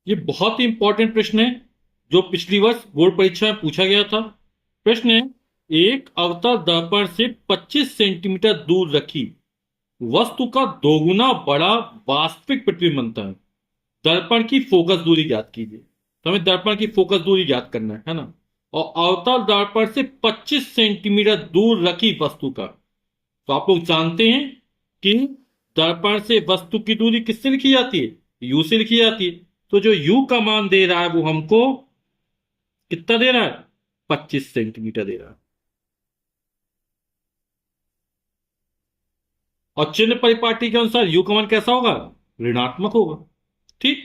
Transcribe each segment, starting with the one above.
ये बहुत ही इंपॉर्टेंट प्रश्न है जो पिछली वर्ष बोर्ड परीक्षा में पूछा गया था। प्रश्न है, एक अवतल दर्पण से 25 सेंटीमीटर दूर रखी वस्तु का दोगुना बड़ा वास्तविक प्रतिबिंब बनता है। दर्पण की फोकस दूरी ज्ञात कीजिए। तो हमें दर्पण की फोकस दूरी ज्ञात करना है ना। और अवतल दर्पण से 25 सेंटीमीटर दूर रखी वस्तु का, तो आप लोग जानते हैं कि दर्पण से वस्तु की दूरी किससे लिखी जाती है? यू से लिखी जाती है। तो जो यू का मान दे रहा है वो हमको कितना दे रहा है? 25 सेंटीमीटर दे रहा है। और चिन्ह परिपाटी के अनुसार यू का मान कैसा होगा? ऋणात्मक होगा। ठीक।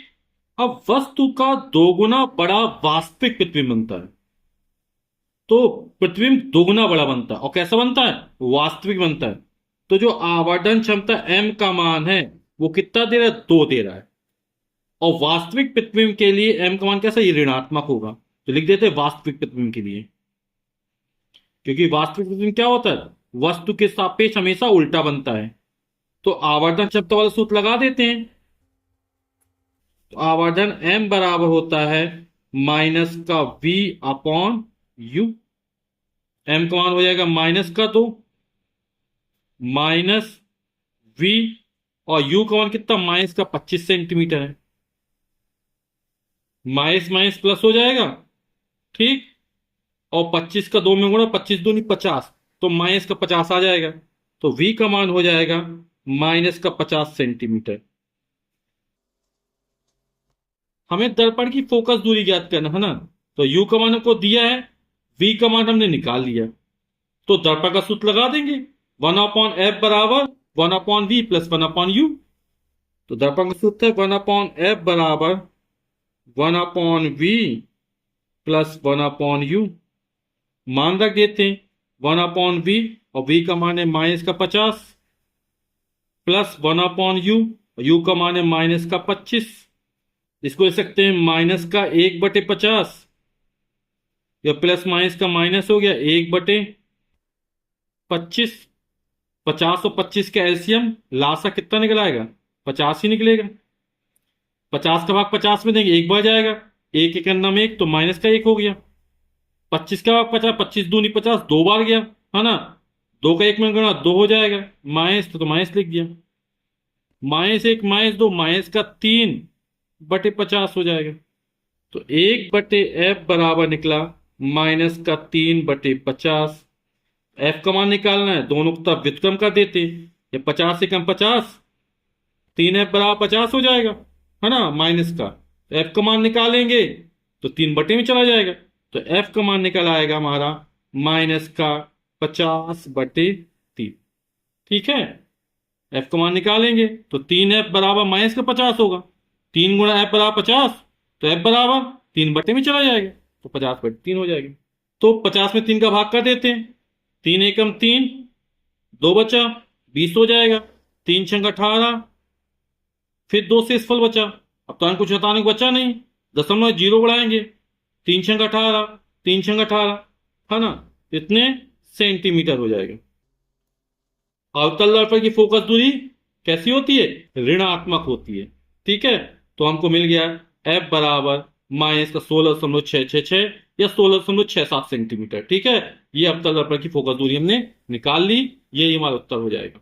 अब वस्तु का दोगुना बड़ा वास्तविक प्रतिबिंब बनता है। तो प्रतिबिंब दोगुना बड़ा बनता है और कैसा बनता है? वास्तविक बनता है। तो जो आवर्धन क्षमता एम का मान है वो कितना दे रहा है? 2 दे रहा है। और वास्तविक प्रतिबिंब के लिए एम का मान कैसा? ये ऋणात्मक होगा। तो लिख देते हैं वास्तविक प्रतिबिंब के लिए, क्योंकि वास्तविक प्रतिबिंब क्या होता है? वस्तु के सापेक्ष हमेशा उल्टा बनता है। तो आवर्धन क्षमता वाला सूत्र लगा देते हैं। तो आवर्धन एम बराबर होता है माइनस का वी अपॉन यू। एम का मान हो जाएगा माइनस का 2 माइनस वी, और यू का मान कितना? माइनस का 25 सेंटीमीटर है। माइनस माइनस प्लस हो जाएगा। ठीक। और 25 का 2 में गुणा, 25 दूनी 50, तो माइनस का 50 आ जाएगा। तो वी का मान हो जाएगा माइनस का 50 सेंटीमीटर। हमें दर्पण की फोकस दूरी ज्ञात करना है ना। तो यू का मान हमको दिया है, वी का मान हमने निकाल लिया। तो दर्पण का सूत्र लगा देंगे, 1/f बराबर 1/v प्लस 1/u। तो दर्पण का सूत्र है 1/f बराबर 1/v प्लस 1/u। मान रख देते हैं 1/v, और v का मान है माइनस का 50 प्लस 1/u, यू का मान है माइनस का 25। इसको लिख सकते हैं माइनस का 1/50, या प्लस माइनस का माइनस हो गया 1/25। 50 और 25 का एलसीएम लासा कितना निकल आएगा? 50 ही निकलेगा। 50 का भाग 50 में देंगे, एक बढ़ जाएगा। एक एक अन्ना में एक, तो माइनस का 1 हो गया। 25 का भाग 50, 25 दूनी 50, 2 बार गया है ना। 2 का 1 में गुणा 2 हो जाएगा। माइनस तो माइनस लिख दिया। -1 -2 माइनस का 3/50 हो जाएगा। तो 1/f बराबर निकला माइनस का 3/50। एफ का मान निकालना है, दोनों को तरफ व्युत्क्रम कर देते हैं। ये 50 से कम 50, 3f बराबर 50 हो जाएगा, है ना, माइनस का। तो एफ का मान निकालेंगे तो 3 बटे में चला जाएगा। तो एफ का मान निकल आएगा हमारा माइनस का 50/3। ठीक है। एफ का मान निकालेंगे तो 3f बराबर माइनस का 50 होगा। 3 गुणा एफ बराबर 50, तो एफ बराबर 3 बटे में चला जाएगा, तो 50/3 हो जाएगा। तो 50 में 3 का भाग कर देते हैं। 3 एकम 3, 2 बचा, 20 हो जाएगा। 3 छंग 18, फिर 2 से फल बचा। अब तो कुछ हटाने को बचा नहीं, दशमलव जीरो बढ़ाएंगे। 3 छंग 18, 3 छंग 18, है ना, इतने सेंटीमीटर हो जाएगा। अवतल दर्पण की फोकस दूरी कैसी होती है? ऋणात्मक होती है। ठीक है। तो हमको मिल गया एफ बराबर माइनस का 16.666 या 16.67 सेंटीमीटर। ठीक है। ये अवतल दर्पण की फोकस दूरी हमने निकाल ली। यही हमारा उत्तर हो जाएगा।